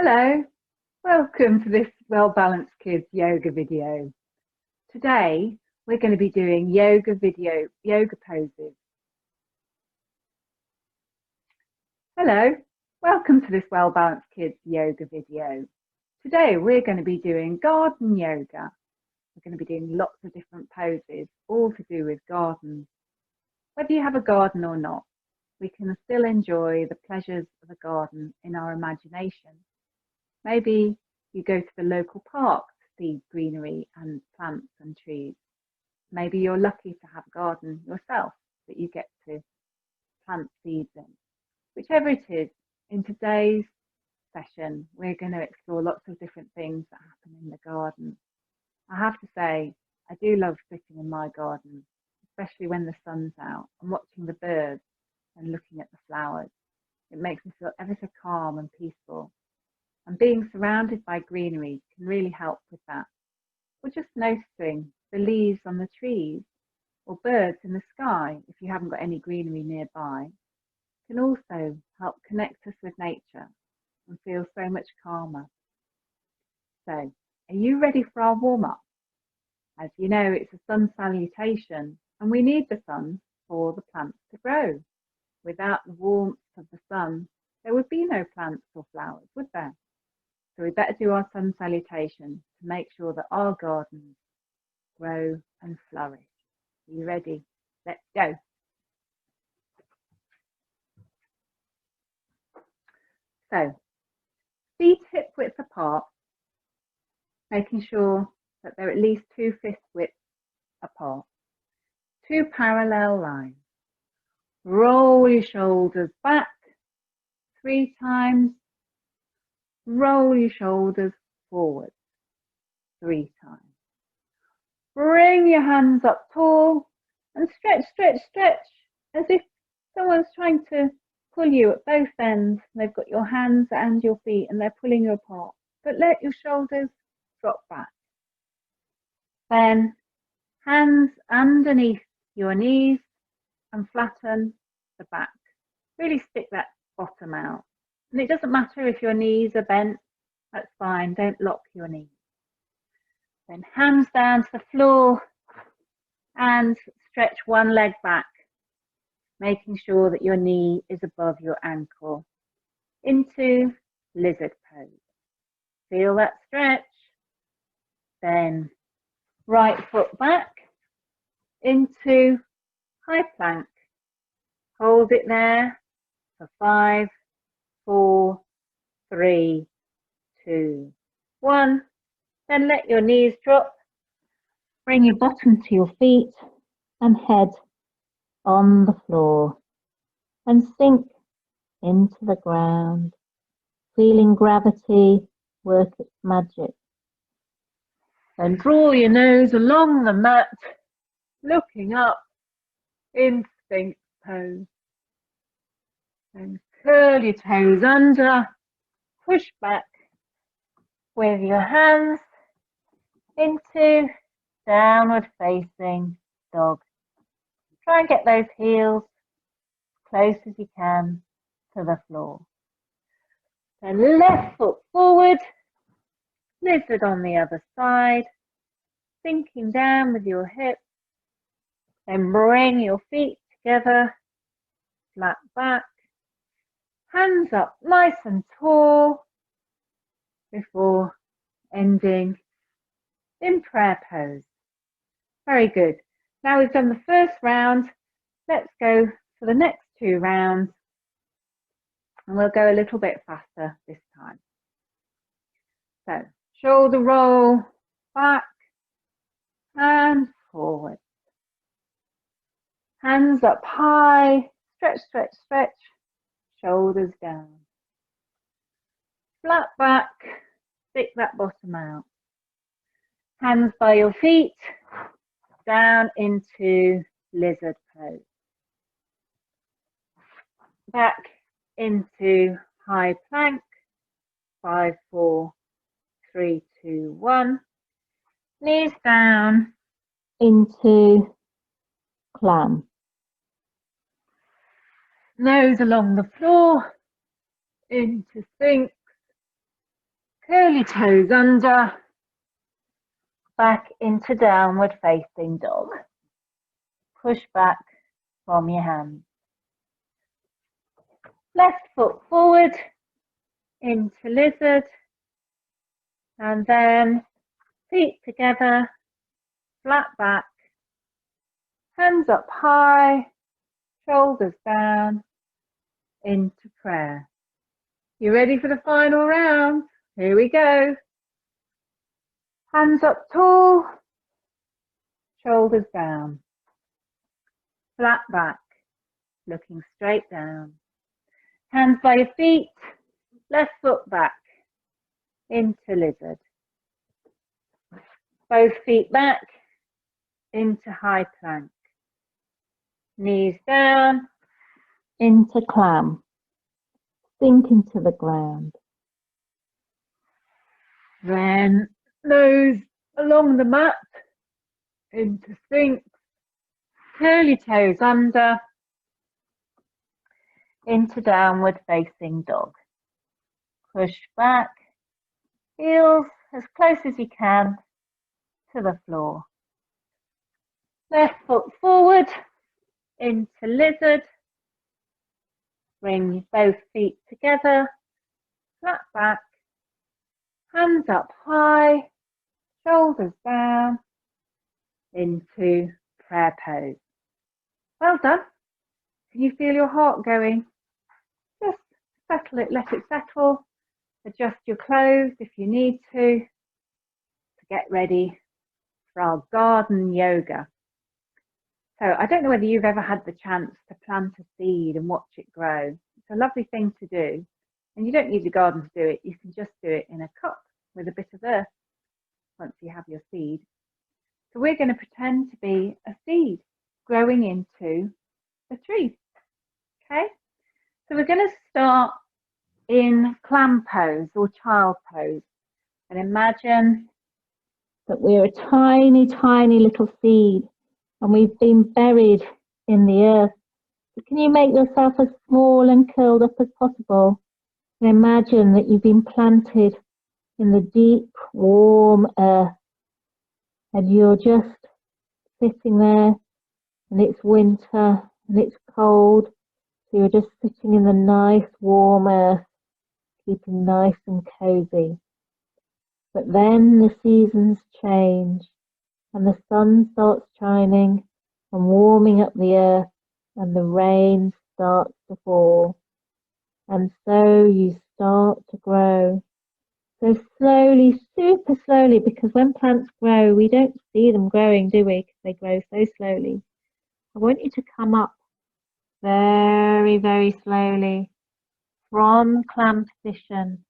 Hello, welcome to this Well Balanced Kids yoga video. Today we're going to be doing yoga poses. Hello, welcome to this Well Balanced Kids yoga video. Today we're going to be doing garden yoga. We're going to be doing lots of different poses, all to do with gardens. Whether you have a garden or not, we can still enjoy the pleasures of a garden in our imagination. Maybe you go to the local park to see greenery and plants and trees. Maybe you're lucky to have a garden yourself that you get to plant seeds in. Whichever it is, in today's session, we're going to explore lots of different things that happen in the garden. I have to say, I do love sitting in my garden, especially when the sun's out and watching the birds and looking at the flowers. It makes me feel ever so calm and peaceful. And being surrounded by greenery can really help with that. Or just noticing the leaves on the trees or birds in the sky, if you haven't got any greenery nearby, can also help connect us with nature and feel so much calmer. So, are you ready for our warm-up? As you know, it's a sun salutation and we need the sun for the plants to grow. Without the warmth of the sun, there would be no plants or flowers, would there? So we better do our sun salutation to make sure that our gardens grow and flourish. Are you ready? Let's go. So, feet hip width apart, making sure that they're at least 2/5 width apart. 2 parallel lines. Roll your shoulders back 3 times. Roll your shoulders forward 3 times. Bring your hands up tall and stretch, stretch, stretch, as if someone's trying to pull you at both ends. They've got your hands and your feet and they're pulling you apart. But let your shoulders drop back. Then hands underneath your knees and flatten the back. Really stick that bottom out. And it doesn't matter if your knees are bent, that's fine, don't lock your knees. Then hands down to the floor and stretch one leg back, making sure that your knee is above your ankle, into lizard pose. Feel that stretch. Then right foot back into high plank. Hold it there for 5, 4, 3, 2, 1. Then let your knees drop. Bring your bottom to your feet and head on the floor and sink into the ground, feeling gravity work its magic. Then draw your nose along the mat, looking up in Sphinx pose. And curl your toes under, push back with your hands into downward facing dog. Try and get those heels as close as you can to the floor. Then left foot forward, lizard on the other side, sinking down with your hips. Then bring your feet together, flat back. Hands up nice and tall before ending in prayer pose. Very good. Now we've done the first round, let's go for the next 2 rounds and we'll go a little bit faster this time. So shoulder roll back and forward. Hands up high, stretch, stretch, stretch. Shoulders down. Flat back, stick that bottom out. Hands by your feet, down into lizard pose. Back into high plank, 5, 4, 3, 2, 1. Knees down into clam. Nose along the floor, into Sphinx, Curly toes under, back into downward facing dog. Push back from your hands. Left foot forward into lizard, and then feet together, flat back, hands up high, shoulders down, into prayer. You ready for the final round? Here we go. Hands up tall, shoulders down, flat back, looking straight down. Hands by your feet, left foot back, into lizard. Both feet back, into high plank. Knees down, into clam. Sink into the ground. Then nose along the mat, into Sphinx. Curly toes under, into downward facing dog. Push back, heels as close as you can to the floor. Left foot forward, into lizard. Bring both feet together, flat back, hands up high, shoulders down, into prayer pose. Well done. Can you feel your heart going? Just settle it, let it settle. Adjust your clothes if you need to get ready for our garden yoga. So I don't know whether you've ever had the chance to plant a seed and watch it grow. It's a lovely thing to do. And you don't need a garden to do it. You can just do it in a cup with a bit of earth once you have your seed. So we're going to pretend to be a seed growing into a tree. Okay? So we're going to start in clam pose or child pose. And imagine that we're a tiny, tiny little seed. And we've been buried in the earth. So can you make yourself as small and curled up as possible? And imagine that you've been planted in the deep, warm earth. And you're just sitting there, and it's winter, and it's cold. So you're just sitting in the nice, warm earth, keeping nice and cozy. But then the seasons change. And the sun starts shining and warming up the earth, and the rain starts to fall. And so you start to grow. So slowly, super slowly, because when plants grow, we don't see them growing, do we? Because they grow so slowly. I want you to come up very, very slowly from clam position,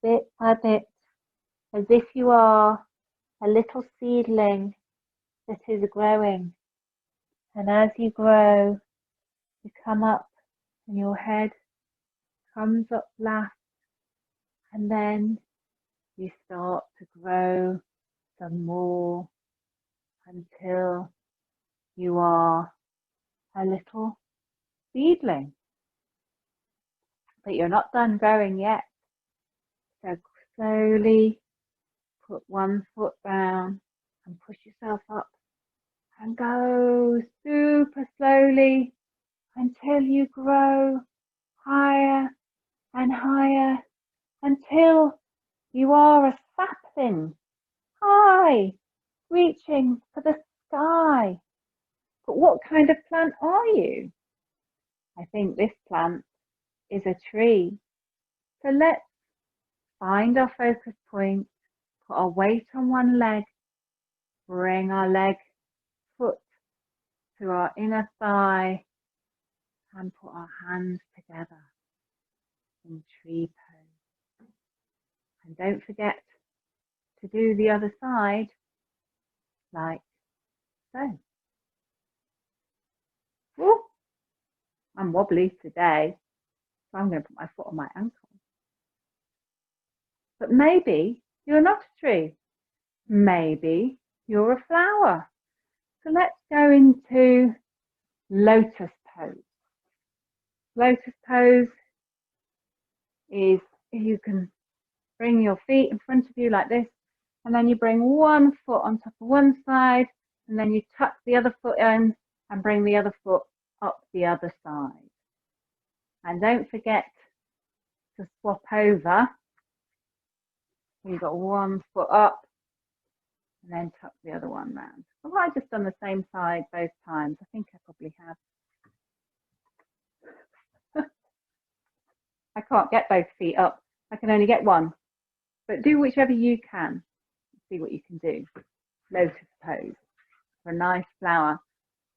bit by bit, as if you are a little seedling that is growing. And as you grow, you come up and your head comes up last, and then you start to grow some more until you are a little seedling. But you're not done growing yet. So slowly put one foot down and push yourself up and go super slowly until you grow higher and higher until you are a sapling, high, reaching for the sky. But what kind of plant are you? I think this plant is a tree. So let's find our focus point, put our weight on one leg, bring our leg, foot to our inner thigh, and put our hands together in tree pose. And don't forget to do the other side like so. Woo! I'm wobbly today, so I'm going to put my foot on my ankle. But maybe you're not a tree. Maybe you're a flower. So let's go into lotus pose. Lotus pose is you can bring your feet in front of you like this, and then you bring one foot on top of one side, and then you tuck the other foot in and bring the other foot up the other side. And don't forget to swap over. You've got one foot up and then tuck the other one round. Have I just done the same side both times? I think I probably have. I can't get both feet up. I can only get one. But do whichever you can. See what you can do. Lotus pose for a nice flower.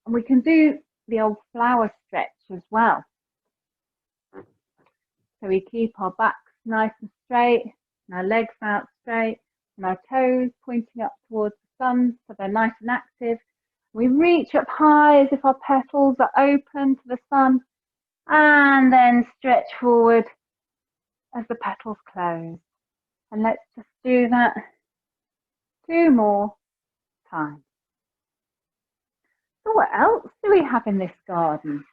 And we can do the old flower stretch as well. So we keep our backs nice and straight, and our legs out straight, and our toes pointing up towards the sun so they're nice and active. We reach up high as if our petals are open to the sun, and then stretch forward as the petals close. And let's just do that 2 more times. So what else do we have in this garden?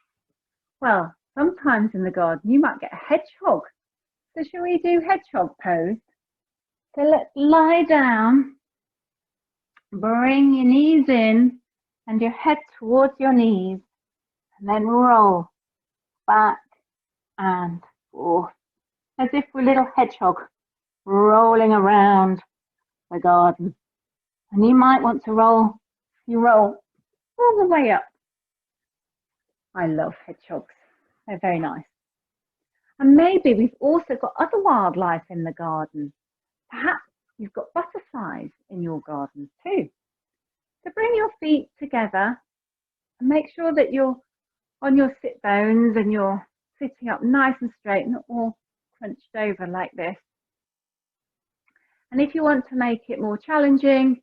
Well, sometimes in the garden you might get a hedgehog. So shall we do hedgehog pose? So let's lie down, bring your knees in and your head towards your knees, and then roll back and forth as if we're a little hedgehog rolling around the garden. And you might want to roll all the way up. I love hedgehogs. They're very nice. And maybe we've also got other wildlife in the garden. Perhaps you've got butterflies in your garden too. So bring your feet together and make sure that you're on your sit bones and you're sitting up nice and straight, not all crunched over like this. And if you want to make it more challenging,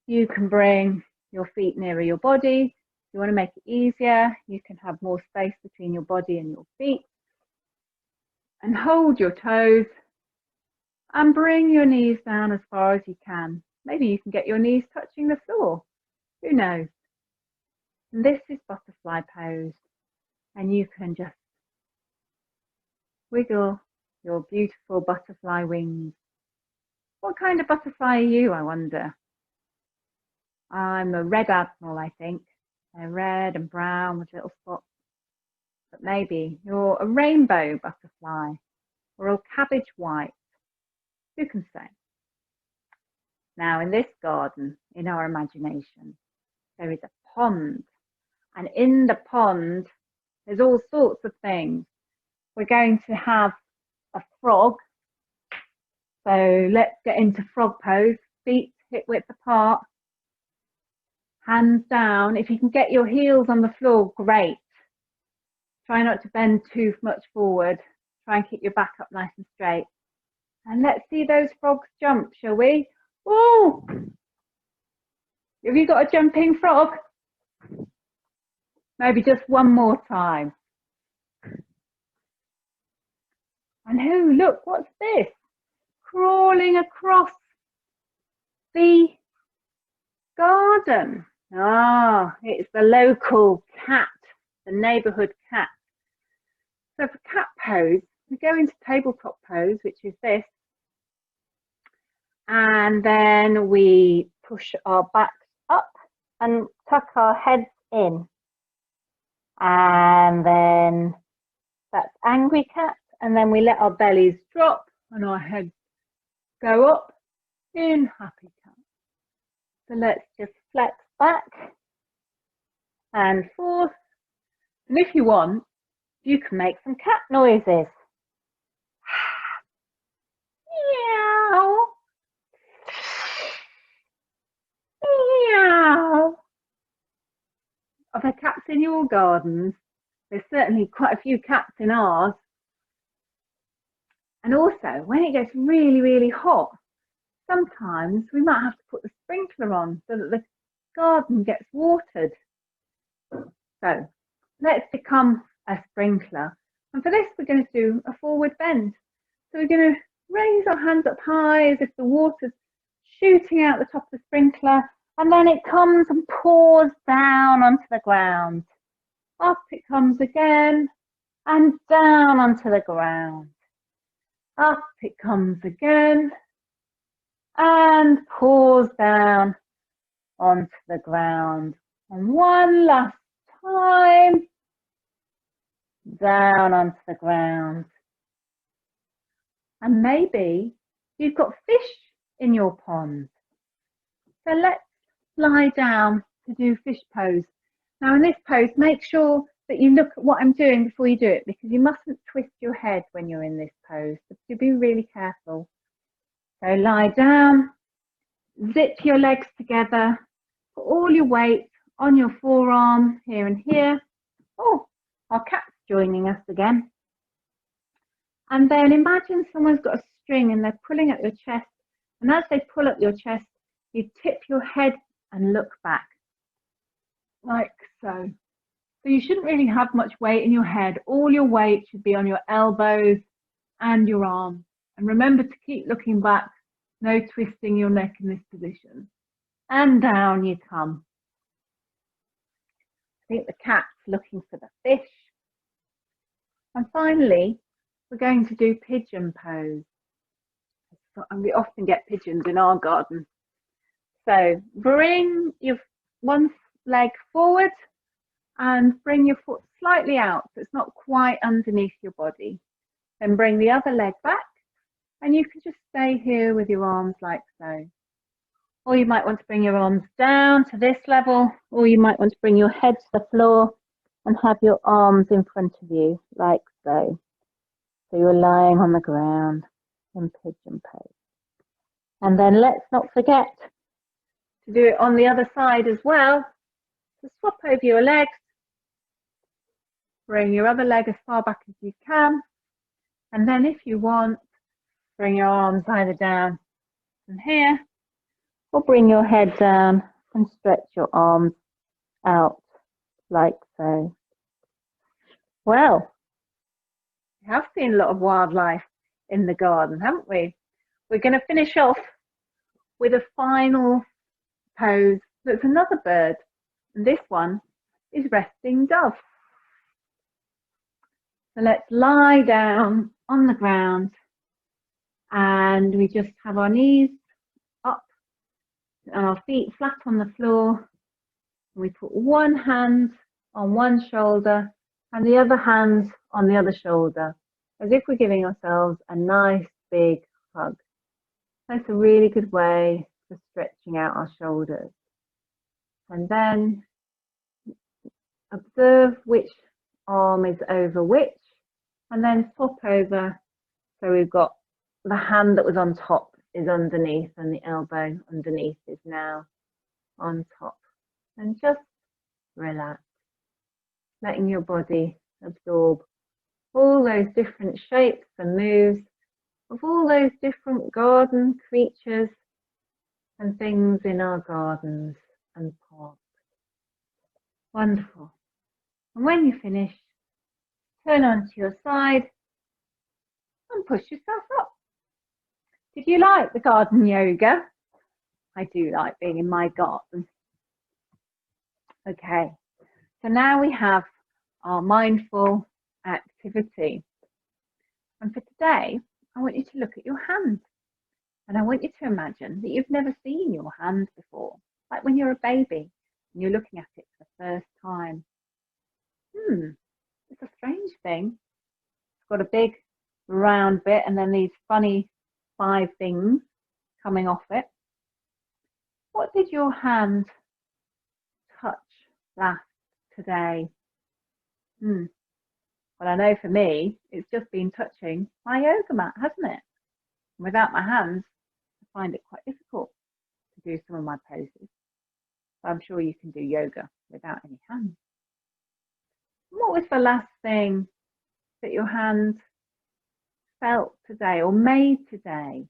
you can bring your feet nearer your body. If you want to make it easier, you can have more space between your body and your feet. And hold your toes and bring your knees down as far as you can. Maybe you can get your knees touching the floor. Who knows? And this is butterfly pose. And you can just wiggle your beautiful butterfly wings. What kind of butterfly are you, I wonder? I'm a red admiral, I think. They're red and brown with little spots. But maybe you're a rainbow butterfly or a cabbage white. Who can say? Now, in this garden, in our imagination, there is a pond. And in the pond, there's all sorts of things. We're going to have a frog. So let's get into frog pose. Feet hip width apart. Hands down. If you can get your heels on the floor, great. Try not to bend too much forward. Try and keep your back up nice and straight. And let's see those frogs jump, shall we? Oh! Have you got a jumping frog? Maybe just one more time. And who, look, what's this? Crawling across the garden. Ah, it's the local cat, the neighbourhood cat. So for cat pose, we go into tabletop pose, which is this. And then we push our backs up and tuck our heads in. And then that's angry cat. And then we let our bellies drop and our heads go up in happy cat. So let's just flex back and forth. And if you want, you can make some cat noises. Meow. Meow. Are there cats in your gardens? There's certainly quite a few cats in ours. And also, when it gets really, really hot, sometimes we might have to put the sprinkler on so that the garden gets watered. So let's become a sprinkler. And for this, we're going to do a forward bend. So we're going to raise our hands up high as if the water's shooting out the top of the sprinkler. And then it comes and pours down onto the ground. Up it comes again and down onto the ground. Up it comes again. And pause down onto the ground. And one last time. Down onto the ground. And maybe you've got fish in your pond. So let's lie down to do fish pose. Now in this pose, make sure that you look at what I'm doing before you do it, because you mustn't twist your head when you're in this pose. So be really careful. So lie down, zip your legs together, put all your weight on your forearm here and here. Oh, our cat's joining us again. And then imagine someone's got a string and they're pulling at your chest. And as they pull up your chest, you tip your head and look back, like so. So you shouldn't really have much weight in your head. All your weight should be on your elbows and your arms. And remember to keep looking back, no twisting your neck in this position. And down you come. I think the cat's looking for the fish. And finally, we're going to do pigeon pose. And we often get pigeons in our garden. So bring your one leg forward and bring your foot slightly out so it's not quite underneath your body. Then bring the other leg back and you can just stay here with your arms like so. Or you might want to bring your arms down to this level, or you might want to bring your head to the floor and have your arms in front of you like so. So you're lying on the ground in pigeon pose. And then let's not forget to do it on the other side as well. So swap over your legs. Bring your other leg as far back as you can. And then if you want, bring your arms either down from here, or bring your head down and stretch your arms out like so. Well, we have seen a lot of wildlife in the garden, haven't we? We're going to finish off with a final pose that's another bird. And this one is resting dove. So let's lie down on the ground and we just have our knees up and our feet flat on the floor. And we put one hand on one shoulder and the other hand on the other shoulder, as if we're giving ourselves a nice big hug. That's a really good way for stretching out our shoulders. And then observe which arm is over which, and then swap over. So we've got the hand that was on top is underneath and the elbow underneath is now on top. And just relax, letting your body absorb all those different shapes and moves of all those different garden creatures and things in our gardens and parks. Wonderful. And when you finish, turn onto your side and push yourself up. Did you like the garden yoga? I do like being in my garden. Okay, so now we have our mindful activity. And for today, I want you to look at your hand. And I want you to imagine that you've never seen your hand before, like when you're a baby and you're looking at it for the first time. It's a strange thing. It's got a big round bit and then these funny 5 things coming off it. What did your hand touch last today? Well, I know for me, it's just been touching my yoga mat, hasn't it? And without my hands, I find it quite difficult to do some of my poses. But I'm sure you can do yoga without any hands. What was the last thing that your hand felt today or made today?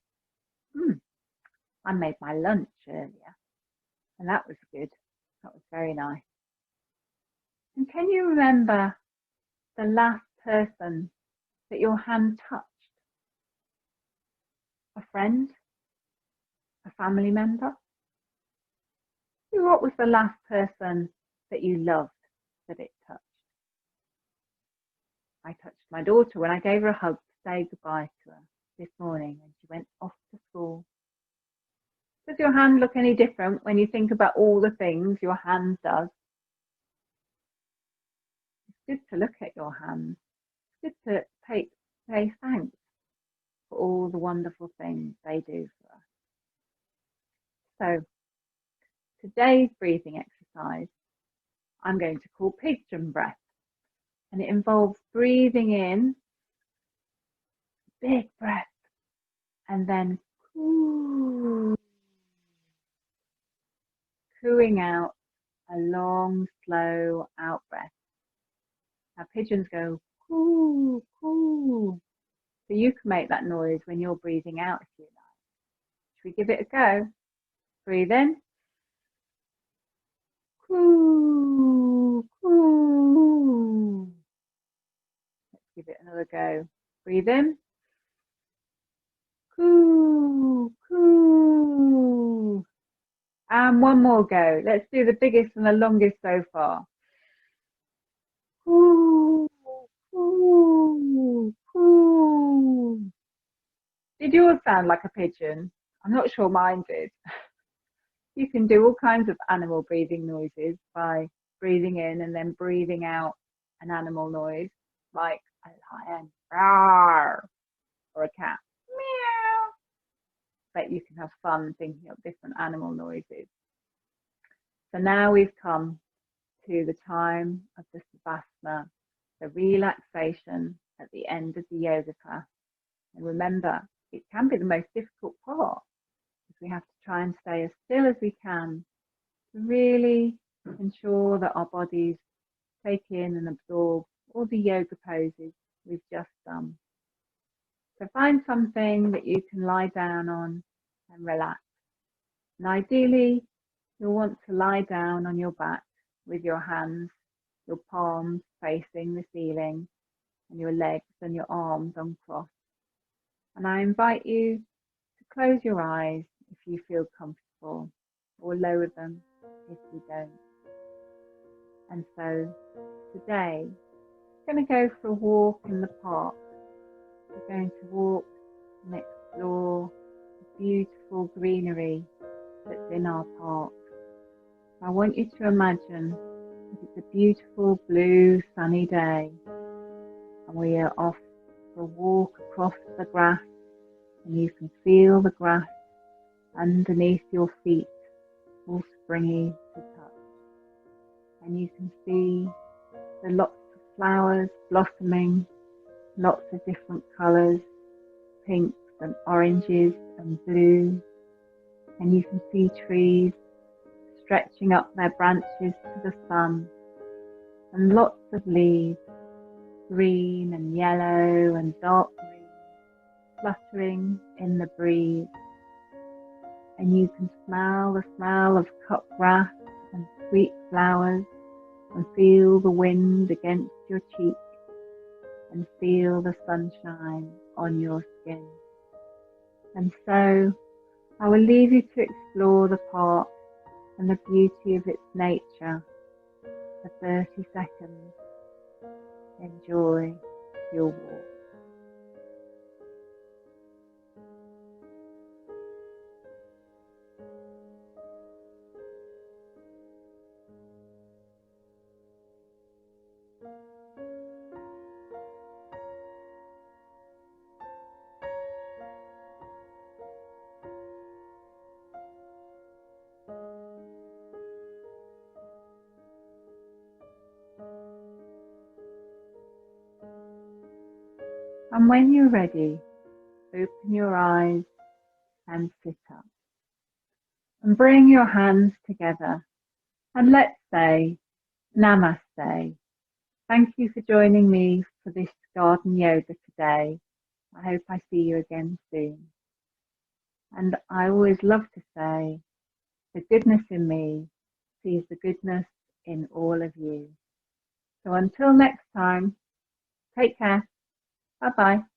I made my lunch earlier and that was good. That was very nice. And can you remember the last person that your hand touched? A friend? A family member? What was the last person that you loved that it touched? I touched my daughter when I gave her a hug to say goodbye to her this morning and she went off to school. Does your hand look any different when you think about all the things your hand does? It's good to look at your hands. It's good to say thanks for all the wonderful things they do for us. So today's breathing exercise I'm going to call pigeon breath, and it involves breathing in, big breath, and then cooing out a long, slow out breath. Now pigeons go coo, coo. So you can make that noise when you're breathing out if you like. Should we give it a go? Breathe in. Coo, coo. Let's give it another go. Breathe in. Coo, coo. And one more go. Let's do the biggest and the longest so far. Coo, coo, coo. Did yours sound like a pigeon? I'm not sure mine did. You can do all kinds of animal breathing noises by breathing in and then breathing out an animal noise, like a lion, roar, or a cat, meow. But you can have fun thinking of different animal noises. So now we've come to the time of the Savasana, the relaxation at the end of the yoga class. And remember, it can be the most difficult part, because we have to try and stay as still as we can to really ensure that our bodies take in and absorb all the yoga poses we've just done. So find something that you can lie down on and relax. And ideally, you'll want to lie down on your back with your hands, your palms facing the ceiling, and your legs and your arms uncrossed. And I invite you to close your eyes if you feel comfortable, or lower them if you don't. And so today, we're going to go for a walk in the park. We're going to walk and explore the beautiful greenery that's in our park. I want you to imagine that it's a beautiful blue sunny day, and we are off for a walk across the grass, and you can feel the grass underneath your feet, all springy to touch. And you can see the lots of flowers blossoming, lots of different colours, pinks and oranges and blues. And you can see trees stretching up their branches to the sun, and lots of leaves, green and yellow and dark green, fluttering in the breeze. And you can smell the smell of cut grass and sweet flowers, and feel the wind against your cheek, and feel the sunshine on your skin. And so I will leave you to explore the park and the beauty of its nature for 30 seconds. Enjoy your walk. And when you're ready, open your eyes and sit up. And bring your hands together. And let's say, Namaste. Thank you for joining me for this garden yoga today. I hope I see you again soon. And I always love to say, the goodness in me sees the goodness in all of you. So until next time, take care. Bye-bye.